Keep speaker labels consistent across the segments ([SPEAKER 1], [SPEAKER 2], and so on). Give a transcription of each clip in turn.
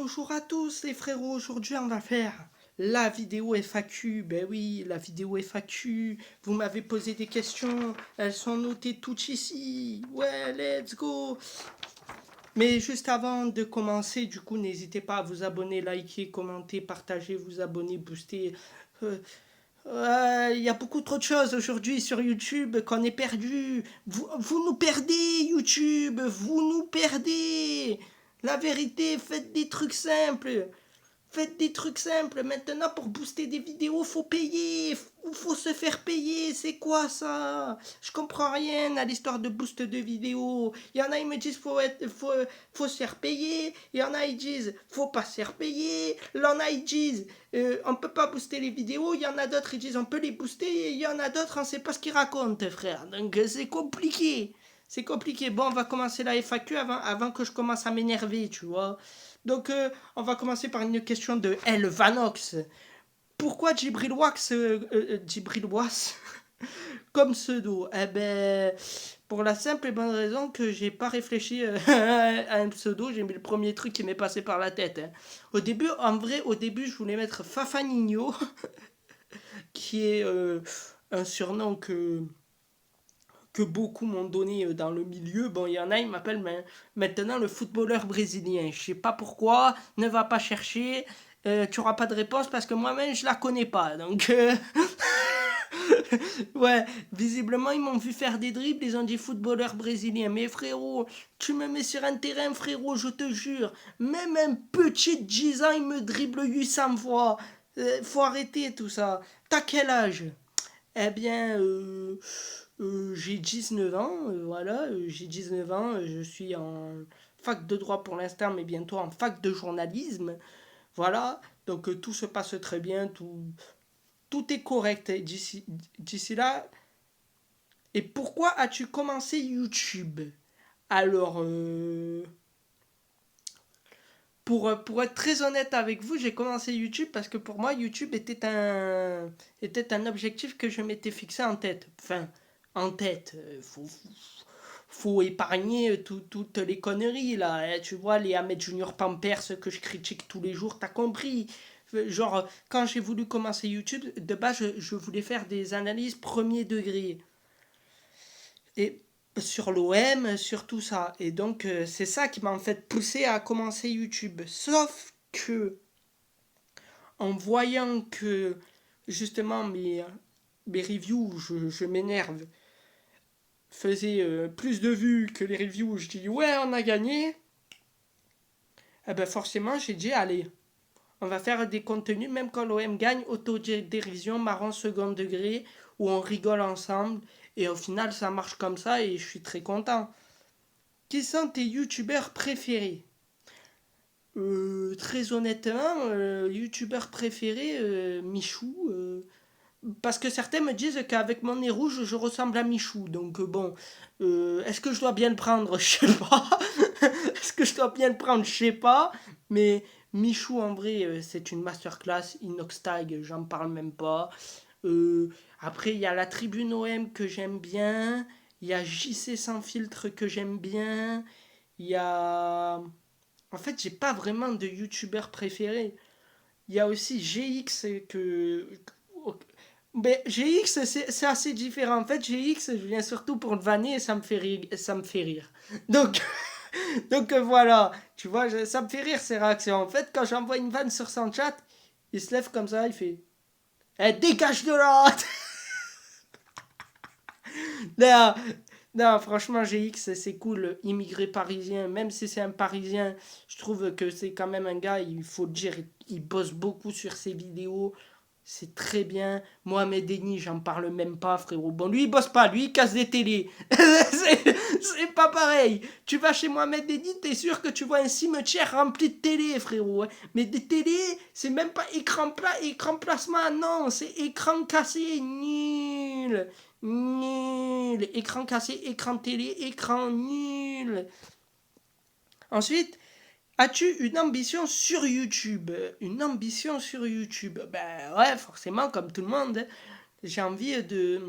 [SPEAKER 1] Bonjour à tous les frérots, aujourd'hui on va faire la vidéo FAQ. Ben oui, la vidéo FAQ, vous m'avez posé des questions, elles sont notées toutes ici. Ouais, let's go. Mais juste avant de commencer, du coup, n'hésitez pas à vous abonner, liker, commenter, partager, vous abonner, booster. Euh, Il y a beaucoup trop de choses aujourd'hui sur YouTube qu'on est perdu. Vous nous perdez, YouTube. Vous nous perdez. La vérité, faites des trucs simples. Faites des trucs simples. Maintenant, pour booster des vidéos, faut payer. Faut se faire payer. C'est quoi ça? Je comprends rien à l'histoire de boost de vidéos. Il y en a, ils me disent faut se faire payer. Il y en a, ils disent faut pas se faire payer. Il y en a, ils disent on peut pas booster les vidéos. Il y en a d'autres, ils disent on peut les booster. Et il y en a d'autres, on sait pas ce qu'ils racontent, frère. Donc, c'est compliqué. C'est compliqué. Bon, on va commencer la FAQ avant que je commence à m'énerver, tu vois. Donc, on va commencer par une question de L. Vanox. Pourquoi Djibril Wax, Djibril Was comme pseudo? Eh ben, pour la simple et bonne raison que j'ai pas réfléchi à un pseudo, j'ai mis le premier truc qui m'est passé par la tête. Hein. Au début, en vrai, au début, je voulais mettre Fafanino, qui est un surnom que beaucoup m'ont donné dans le milieu. Bon, il y en a, ils m'appellent maintenant le footballeur brésilien. Je sais pas pourquoi, ne va pas chercher, tu auras pas de réponse parce que moi-même je la connais pas. Donc, ouais, visiblement ils m'ont vu faire des dribbles, ils ont dit footballeur brésilien. Mais frérot, tu me mets sur un terrain, frérot, je te jure, même un petit 10 ans, il me dribble 800 fois. Faut arrêter tout ça. T'as quel âge? Eh bien, j'ai 19 ans, voilà, j'ai 19 ans, je suis en fac de droit pour l'instant, mais bientôt en fac de journalisme, voilà, donc tout se passe très bien, tout est correct d'ici là. Et pourquoi as-tu commencé YouTube? Alors, pour être très honnête avec vous, j'ai commencé YouTube parce que pour moi, YouTube était un objectif que je m'étais fixé en tête. Enfin, en tête. Faut épargner toutes les conneries là. Hein. Tu vois, les Ahmed Junior Pampers que je critique tous les jours, t'as compris. Genre, quand j'ai voulu commencer YouTube, de base, je voulais faire des analyses premier degré. Et sur l'OM, sur tout ça. Et donc, c'est ça qui m'a en fait poussé à commencer YouTube. Sauf que, en voyant que, justement, mes reviews, je m'énerve, faisaient plus de vues que les reviews où je dis ouais, on a gagné, eh ben forcément, j'ai dit allez, on va faire des contenus, même quand l'OM gagne, autodérision, marrant second degré, où on rigole ensemble. Et au final, ça marche comme ça et je suis très content. Qui sont tes youtubeurs préférés? Très honnêtement, youtubeur préféré, Michou. Parce que certains me disent qu'avec mon nez rouge, je ressemble à Michou. Donc bon, est-ce que je dois bien le prendre? Je sais pas. Est-ce que je dois bien le prendre? Je sais pas. Mais Michou, en vrai, c'est une masterclass. Inoxtag, j'en parle même pas. Après, il y a la Tribune OM que j'aime bien. Il y a JC Sans Filtre que j'aime bien. Il y a... En fait, j'ai pas vraiment de youtubeur préféré. Il y a aussi GX que. Mais GX, c'est assez différent. En fait, GX, je viens surtout pour le vanner et ça me fait rire. Ça me fait rire. Donc, donc voilà. Tu vois, ça me fait rire ces réactions. En fait, quand j'envoie une vanne sur son chat, il se lève comme ça, il fait Eh, dégage de là. Non, non, franchement, GX, c'est cool. Immigré parisien, même si c'est un parisien, je trouve que c'est quand même un gars, il faut le dire, il bosse beaucoup sur ses vidéos. C'est très bien. Mohamed Denis, j'en parle même pas, frérot. Bon, lui, il bosse pas, lui, il casse des télés. C'est pas pareil. Tu vas chez Mohamed Denis, t'es sûr que tu vois un cimetière rempli de télé, frérot. Hein. Mais des télés, c'est même pas écran plat, écran plasma, non, c'est écran cassé, nul. Nul. Écran cassé, écran télé, écran nul. Ensuite, as-tu une ambition sur YouTube? Une ambition sur YouTube? Ben ouais, forcément, comme tout le monde. Hein. J'ai envie de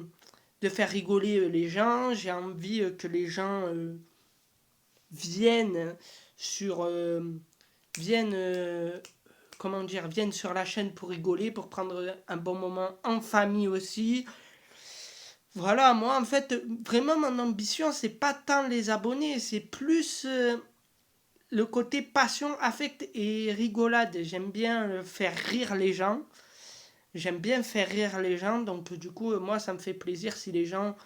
[SPEAKER 1] faire rigoler les gens. J'ai envie que les gens viennent sur viennent, comment dire, viennent sur la chaîne pour rigoler, pour prendre un bon moment en famille aussi. Voilà, moi en fait, vraiment mon ambition, c'est pas tant les abonnés, c'est plus le côté passion, affect et rigolade. J'aime bien faire rire les gens. J'aime bien faire rire les gens, donc du coup, moi, ça me fait plaisir si les gens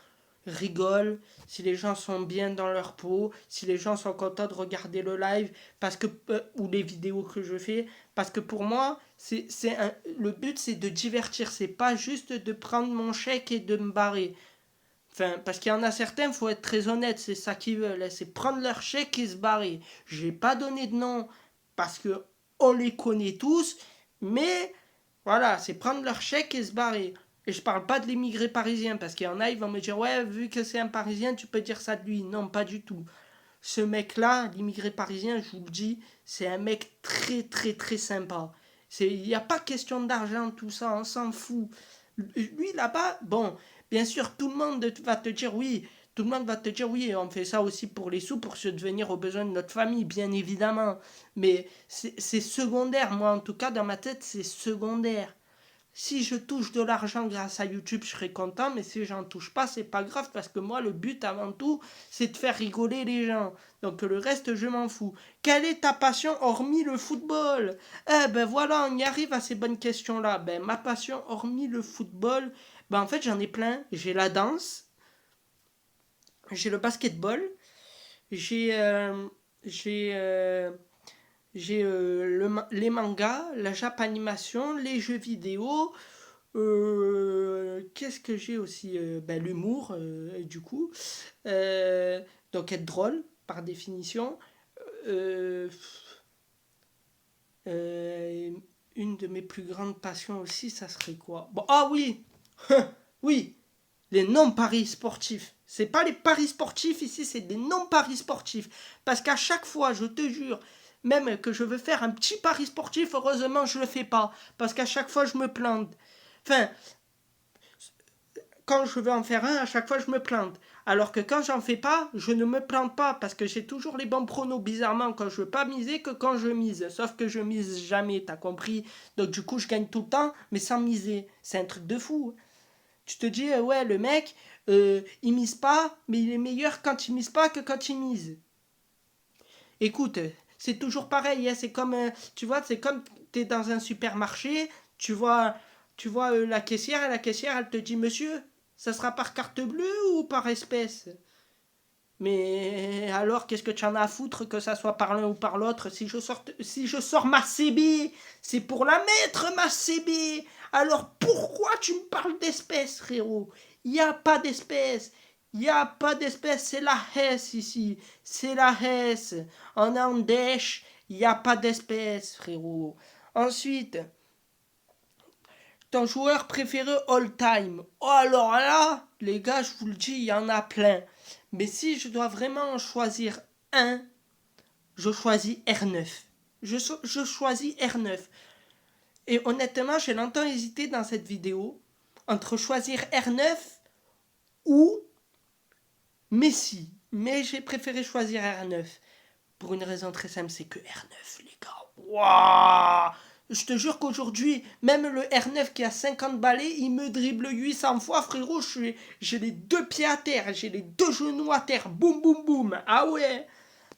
[SPEAKER 1] rigolent, si les gens sont bien dans leur peau, si les gens sont contents de regarder le live parce que ou les vidéos que je fais, parce que pour moi, le but c'est de divertir, c'est pas juste de prendre mon chèque et de me barrer. Enfin, parce qu'il y en a certains, faut être très honnête, c'est ça qu'ils veulent, hein, c'est prendre leur chèque et se barrer. J'ai pas donné de nom parce que on les connaît tous, mais voilà, c'est prendre leur chèque et se barrer. Et je parle pas de l'immigré parisien, parce qu'il y en a, ils vont me dire, ouais, vu que c'est un parisien, tu peux dire ça de lui. Non, pas du tout. Ce mec-là, l'immigré parisien, je vous le dis, c'est un mec très, très, très sympa. Il n'y a pas question d'argent, tout ça, on s'en fout. Lui, là-bas, bon, bien sûr, tout le monde va te dire oui. Tout le monde va te dire oui, on fait ça aussi pour les sous, pour subvenir aux besoins de notre famille, bien évidemment. Mais c'est secondaire, moi en tout cas, dans ma tête, c'est secondaire. Si je touche de l'argent grâce à YouTube, je serai content, mais si j'en touche pas, c'est pas grave parce que moi, le but avant tout, c'est de faire rigoler les gens. Donc le reste, je m'en fous. Quelle est ta passion hormis le football? Eh ben voilà, on y arrive à ces bonnes questions-là. Ben ma passion hormis le football, ben en fait j'en ai plein. J'ai la danse, j'ai le basketball, j'ai j'ai les mangas, la japanimation, les jeux vidéo. Qu'est-ce que j'ai aussi ben, l'humour, du coup. Euh, donc être drôle, par définition. Euh, euh, une de mes plus grandes passions aussi, ça serait quoi? Bon, ah oui. Oui, les non-paris sportifs. C'est pas les paris sportifs ici, c'est des non-paris sportifs. Parce qu'à chaque fois, je te jure, même que je veux faire un petit pari sportif, heureusement, je le fais pas. Parce qu'à chaque fois, je me plante. Enfin, quand je veux en faire un, à chaque fois, je me plante. Alors que quand j'en fais pas, je ne me plante pas parce que j'ai toujours les bons pronos bizarrement quand je veux pas miser que quand je mise. Sauf que je mise jamais, t'as compris? Donc du coup, je gagne tout le temps, mais sans miser. C'est un truc de fou. Tu te dis, ouais, le mec, il mise pas, mais il est meilleur quand il mise pas que quand il mise. Écoute, c'est toujours pareil, hein, c'est comme, tu vois, c'est comme t'es dans un supermarché, tu vois, la caissière, et la caissière, elle te dit, monsieur, ça sera par carte bleue ou par espèce? Mais alors, qu'est-ce que tu en as à foutre que ça soit par l'un ou par l'autre? Si je sors ma CB, c'est pour la mettre, ma CB. Alors pourquoi tu me parles d'espèces, frérot? Il n'y a pas d'espèces. Il n'y a pas d'espèces, c'est la Hesse ici. C'est la Hesse. En Ardèche, il n'y a pas d'espèces, frérot. Ensuite, ton joueur préféré all time. Oh, alors là, les gars, je vous le dis, il y en a plein. Mais si je dois vraiment en choisir un, je choisis R9. Je choisis R9. Et honnêtement, j'ai longtemps hésité dans cette vidéo entre choisir R9 ou Messi. Mais j'ai préféré choisir R9. Pour une raison très simple, c'est que R9, les gars. Waouh! Je te jure qu'aujourd'hui, même le R9 qui a 50 balais, il me dribble 800 fois, frérot. J'ai les deux pieds à terre, j'ai les deux genoux à terre. Boum, boum, boum. Ah ouais.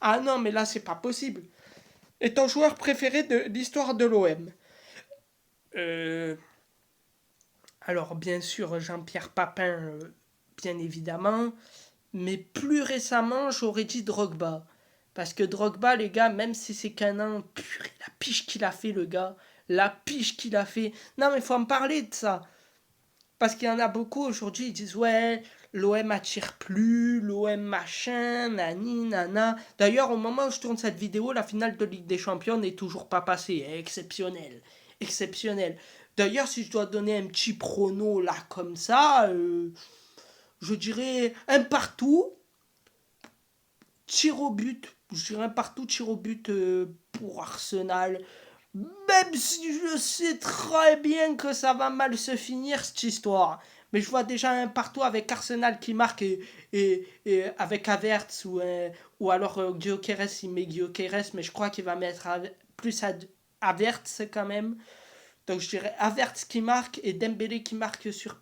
[SPEAKER 1] Ah non, mais là, c'est pas possible. Et ton joueur préféré de l'histoire de l'OM? euh, Alors, bien sûr, Jean-Pierre Papin, bien évidemment. Mais plus récemment, j'aurais dit Drogba. Parce que Drogba, les gars, même si c'est qu'un an, purée, la piche qu'il a fait, le gars. La piche qu'il a fait. Non, mais il faut en parler de ça. Parce qu'il y en a beaucoup aujourd'hui, ils disent ouais, l'OM attire plus, l'OM machin, nani, nana. D'ailleurs, au moment où je tourne cette vidéo, la finale de Ligue des Champions n'est toujours pas passée. Exceptionnel. Exceptionnel. D'ailleurs, si je dois donner un petit prono là comme ça, je dirais un partout, tir au but. Je dirais un partout, tir au but pour Arsenal. Même si je sais très bien que ça va mal se finir cette histoire. Mais je vois déjà un partout avec Arsenal qui marque et avec Havertz ou alors Gyökeres, il met Gyökeres, mais je crois qu'il va mettre plus Havertz quand même. Donc je dirais Havertz qui marque et Dembélé qui marque sur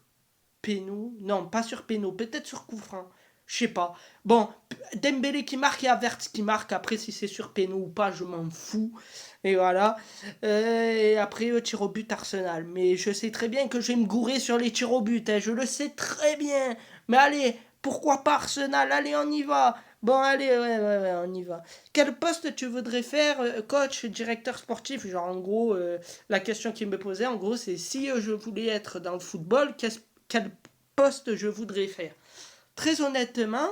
[SPEAKER 1] péno. Non, pas sur péno, peut-être sur coup franc. Je sais pas. Bon, Dembélé qui marque et Havertz qui marque. Après, si c'est sur péno ou pas, je m'en fous. Et voilà. Et après, tir au but Arsenal. Mais je sais très bien que je vais me gourer sur les tirs au but. Hein. Je le sais très bien. Mais allez, pourquoi pas Arsenal? Allez, on y va. Bon, allez, ouais, on y va. Quel poste tu voudrais faire, coach, directeur sportif? Genre, en gros, la question qu'il me posait, en gros, c'est si je voulais être dans le football, quel poste je voudrais faire? Très honnêtement,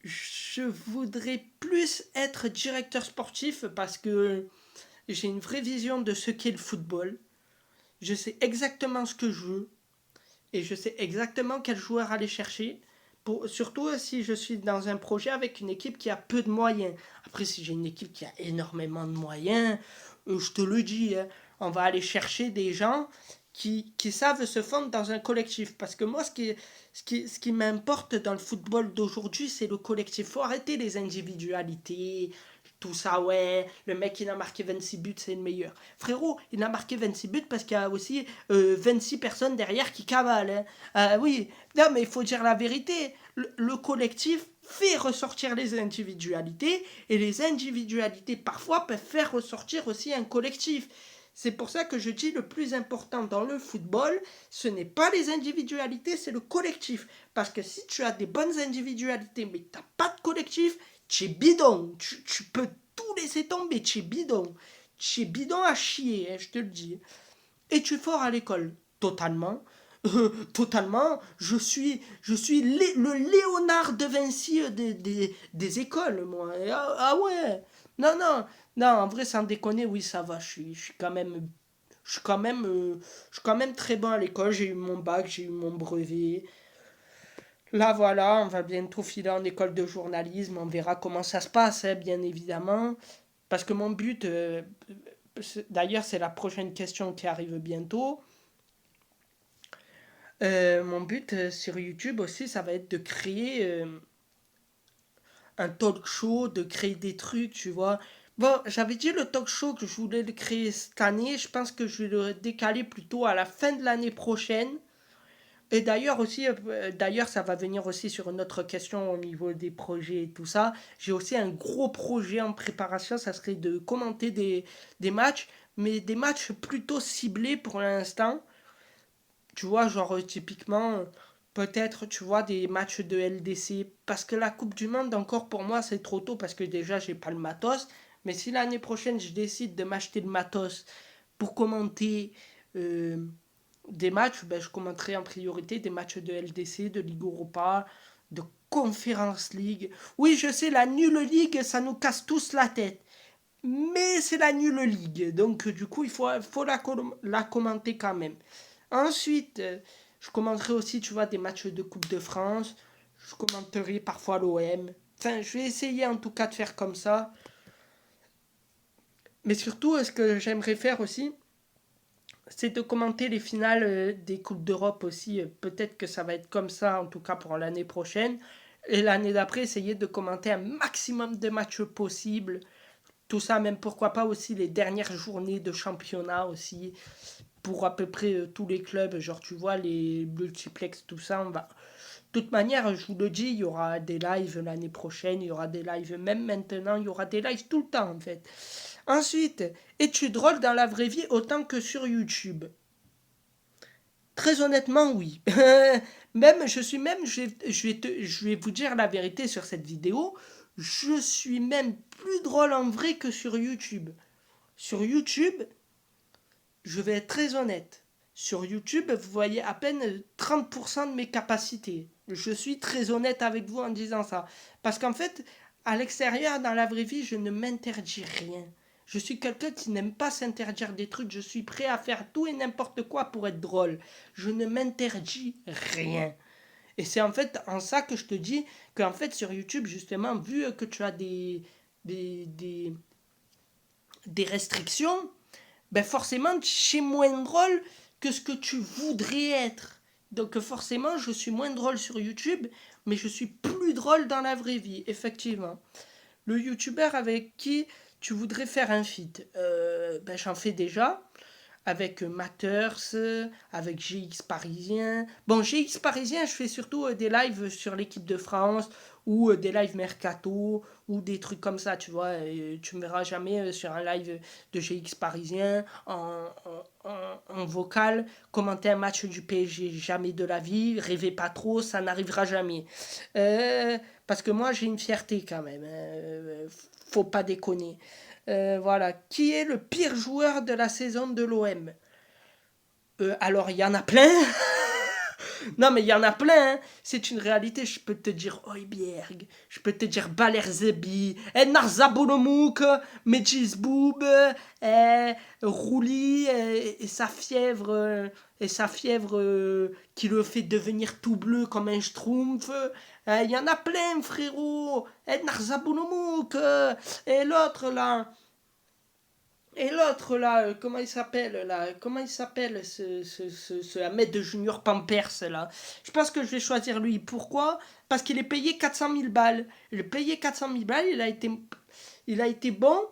[SPEAKER 1] je voudrais plus être directeur sportif parce que j'ai une vraie vision de ce qu'est le football. Je sais exactement ce que je veux et je sais exactement quel joueur aller chercher. Surtout si je suis dans un projet avec une équipe qui a peu de moyens. Après, si j'ai une équipe qui a énormément de moyens, je te le dis, hein, on va aller chercher des gens qui savent se fondre dans un collectif. Parce que moi, ce qui m'importe dans le football d'aujourd'hui, c'est le collectif. Il faut arrêter les individualités, tout ça, ouais, le mec il a marqué 26 buts, c'est le meilleur. Frérot, il a marqué 26 buts parce qu'il y a aussi 26 personnes derrière qui cavalent. Hein. Oui, non, mais il faut dire la vérité. Le collectif fait ressortir les individualités et les individualités parfois peuvent faire ressortir aussi un collectif. C'est pour ça que je dis le plus important dans le football, ce n'est pas les individualités, c'est le collectif. Parce que si tu as des bonnes individualités mais que tu n'as pas de collectif, tu es bidon. Tu peux tout laisser tomber, tu es bidon. Tu es bidon à chier, hein, je te le dis. Et tu es fort à l'école. Totalement. Totalement. Je suis le Léonard de Vinci des écoles, moi. Ah ouais. Non, non. Non, en vrai, sans déconner, oui, ça va. Je suis quand même. Je suis quand même, je suis quand même très bon à l'école. J'ai eu mon bac, j'ai eu mon brevet. Là, voilà, on va bientôt filer en école de journalisme. On verra comment ça se passe, hein, bien évidemment. Parce que mon but, d'ailleurs, c'est la prochaine question qui arrive bientôt. Mon but sur YouTube aussi, ça va être de créer un talk show, de créer des trucs, tu vois. Bon, j'avais dit le talk show que je voulais le créer cette année. Je pense que je vais le décaler plutôt à la fin de l'année prochaine. Et d'ailleurs aussi, d'ailleurs ça va venir aussi sur une autre question au niveau des projets et tout ça. J'ai aussi un gros projet en préparation, ça serait de commenter des matchs, mais des matchs plutôt ciblés pour l'instant. Tu vois, genre typiquement, peut-être, tu vois, des matchs de LDC. Parce que la Coupe du Monde, encore pour moi, c'est trop tôt parce que déjà, j'ai pas le matos. Mais si l'année prochaine, je décide de m'acheter le matos pour commenter euh, des matchs, ben, je commenterai en priorité des matchs de LDC, de Ligue Europa, de Conference League. Oui, je sais, la nulle ligue, ça nous casse tous la tête. Mais c'est la nulle ligue. Donc, du coup, faut la commenter quand même. Ensuite, je commenterai aussi, tu vois, des matchs de Coupe de France. Je commenterai parfois l'OM. Enfin, je vais essayer en tout cas de faire comme ça. Mais surtout, ce que j'aimerais faire aussi, c'est de commenter les finales des Coupes d'Europe aussi. Peut-être que ça va être comme ça, en tout cas pour l'année prochaine. Et l'année d'après, essayer de commenter un maximum de matchs possibles. Tout ça, même pourquoi pas aussi les dernières journées de championnat aussi. Pour à peu près tous les clubs, genre tu vois, les multiplex, tout ça, on va. De toute manière, je vous le dis, il y aura des lives l'année prochaine, il y aura des lives même maintenant, il y aura des lives tout le temps en fait. Ensuite, es-tu drôle dans la vraie vie autant que sur YouTube? Très honnêtement, oui. Même, je suis même, je vais vous dire la vérité sur cette vidéo, je suis même plus drôle en vrai que sur YouTube. Sur YouTube, je vais être très honnête. Sur YouTube, vous voyez à peine 30% de mes capacités. Je suis très honnête avec vous en disant ça. Parce qu'en fait, à l'extérieur, dans la vraie vie, je ne m'interdis rien. Je suis quelqu'un qui n'aime pas s'interdire des trucs. Je suis prêt à faire tout et n'importe quoi pour être drôle. Je ne m'interdis rien. Et c'est en fait en ça que je te dis qu'en fait sur YouTube, justement, vu que tu as des, des, des restrictions, ben forcément, tu es moins drôle que ce que tu voudrais être. Donc forcément, je suis moins drôle sur YouTube, mais je suis plus drôle dans la vraie vie, effectivement. Le YouTuber avec qui tu voudrais faire un feat, ben, j'en fais déjà avec Matters, avec GX Parisien. Bon, GX Parisien, je fais surtout des lives sur l'équipe de France ou des lives Mercato ou des trucs comme ça, tu vois. Et tu me verras jamais sur un live de GX Parisien en vocal commenter un match du PSG. Jamais de la vie, rêvez pas trop, ça n'arrivera jamais. Euh, Parce que moi, j'ai une fierté quand même. Faut pas déconner. Voilà. Qui est le pire joueur de la saison de l'OM? Alors, il y en a plein. Non, mais il y en a plein. Hein. C'est une réalité. Je peux te dire Oibierg. Je peux te dire Balerzebi. Narzabolomouk. Medjis Boub. Rouli. Et sa fièvre. Qui le fait devenir tout bleu comme un schtroumpf. Il y en a plein, frérot. Narzabolomouk. Et l'autre, là. Et l'autre là, comment il s'appelle là? Comment il s'appelle ce Ahmed de Junior Pampers là? Je pense que je vais choisir lui. Pourquoi? Parce qu'il est payé 400 000 balles. Il est payé 400 000 balles, il a été bon.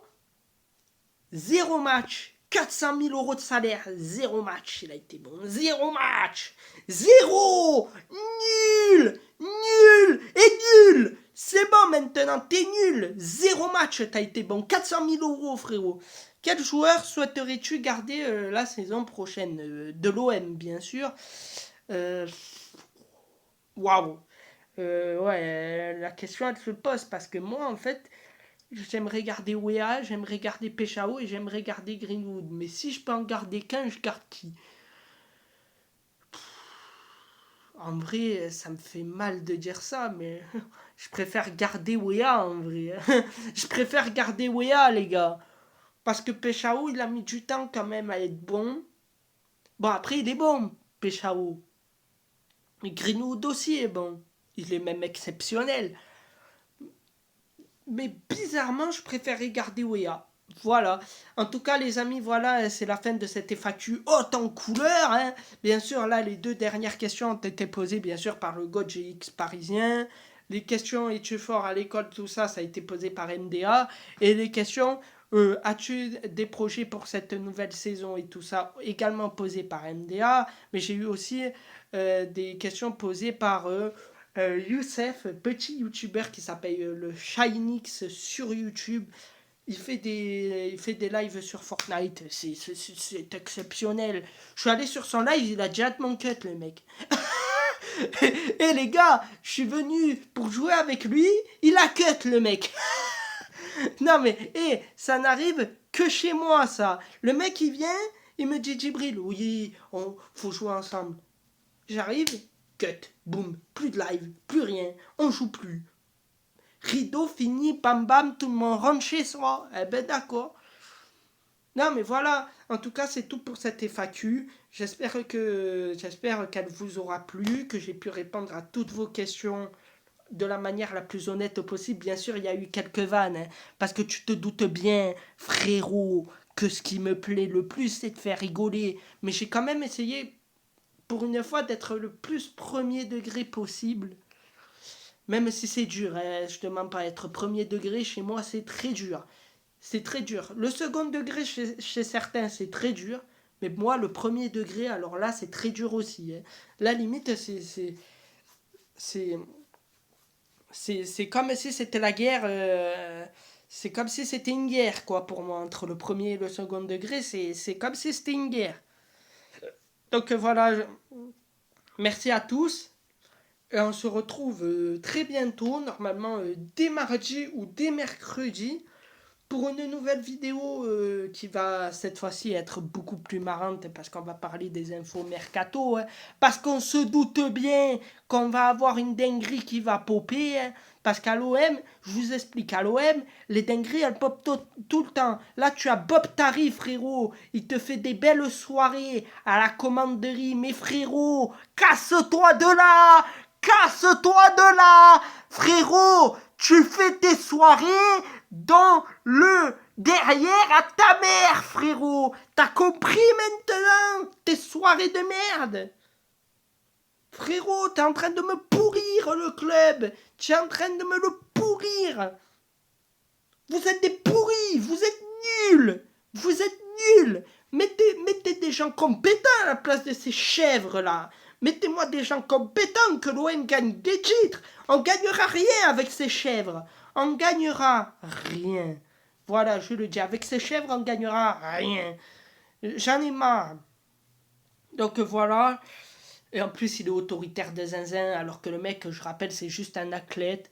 [SPEAKER 1] Zéro match. 400 000 euros de salaire. Zéro match, il a été bon. Zéro match. Zéro. Nul. Nul. Et nul. C'est bon maintenant, t'es nul. Zéro match, t'as été bon. 400 000 euros, frérot. Quel joueur souhaiterais-tu garder la saison prochaine de l'OM, bien sûr. Waouh. Wow. Ouais, la question elle se pose parce que moi, en fait, j'aimerais garder Wea, j'aimerais garder Peshao et j'aimerais garder Greenwood. Mais si je peux en garder qu'un, je garde qui? En vrai, ça me fait mal de dire ça, mais je préfère garder Wea en vrai. Je préfère garder Wea, les gars. Parce que Peshao, il a mis du temps quand même à être bon. Bon, après, il est bon, Peshao. Mais Greenwood aussi est bon. Il est même exceptionnel. Mais bizarrement, je préférais garder Wea. Voilà. En tout cas, les amis, voilà, c'est la fin de cette FAQ haute en couleur. Hein. Bien sûr, là, les deux dernières questions ont été posées, bien sûr, par le GoGX parisien. Les questions es-tu fort à l'école, tout ça, ça a été posé par MDA. Et les questions as-tu des projets pour cette nouvelle saison et tout ça, également posées par MDA. Mais j'ai eu aussi des questions posées par Youssef, petit youtubeur qui s'appelle le Shinix sur YouTube. Il fait des lives sur Fortnite. C'est exceptionnel. Je suis allé sur son live, il a déjà mon cut, le mec. Et les gars, je suis venu pour jouer avec lui, il a cut, le mec. Non mais, ça n'arrive que chez moi, ça. Le mec, il vient, il me dit, Djibril, oui, faut jouer ensemble. J'arrive, cut, boum, plus de live, plus rien, on joue plus. Rideau fini, bam bam, tout le monde rentre chez soi. Eh ben d'accord. Non mais voilà, en tout cas c'est tout pour cette FAQ. J'espère qu'elle vous aura plu, que j'ai pu répondre à toutes vos questions de la manière la plus honnête possible. Bien sûr, il y a eu quelques vannes, hein, parce que tu te doutes bien, frérot, que ce qui me plaît le plus, c'est de faire rigoler. Mais j'ai quand même essayé, pour une fois, d'être le plus premier degré possible. Même si c'est dur, hein, je ne demande pas être premier degré, chez moi c'est très dur. C'est très dur. Le second degré chez certains c'est très dur, mais moi le premier degré, alors là c'est très dur aussi. Hein. La limite c'est, c'est comme si c'était la guerre, c'est comme si c'était une guerre quoi pour moi, entre le premier et le second degré, c'est comme si c'était une guerre. Donc voilà, merci à tous. Et on se retrouve très bientôt, normalement dès mardi ou dès mercredi, pour une nouvelle vidéo qui va cette fois-ci être beaucoup plus marrante parce qu'on va parler des infos mercato. Hein, parce qu'on se doute bien qu'on va avoir une dinguerie qui va popper. Hein, parce qu'à l'OM, je vous explique, à l'OM, les dingueries, elles popent tout le temps. Là, tu as Bob Tari, frérot. Il te fait des belles soirées à la commanderie. Mais frérot, casse-toi de là. Casse-toi de là, frérot. Tu fais tes soirées dans le derrière à ta mère, frérot. T'as compris maintenant tes soirées de merde? Frérot, t'es en train de me pourrir le club. Tu es en train de me le pourrir. Vous êtes des pourris, vous êtes nuls. Vous êtes nuls. Mettez des gens compétents à la place de ces chèvres-là. Mettez-moi des gens compétents, que l'OM gagne des titres. On gagnera rien avec ces chèvres. On gagnera rien. Voilà, je le dis, avec ces chèvres, on gagnera rien. J'en ai marre. Donc voilà. Et en plus, il est autoritaire de zinzin, alors que le mec, je rappelle, c'est juste un athlète,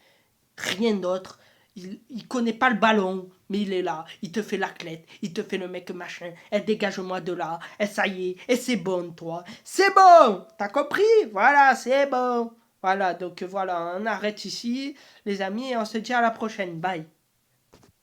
[SPEAKER 1] rien d'autre. Il connaît pas le ballon, mais il est là, il te fait l'athlète, il te fait le mec machin, et dégage-moi de là, et ça y est, et c'est bon, toi. C'est bon, t'as compris? Voilà, c'est bon. Voilà, donc voilà, on arrête ici, les amis, et on se dit à la prochaine. Bye.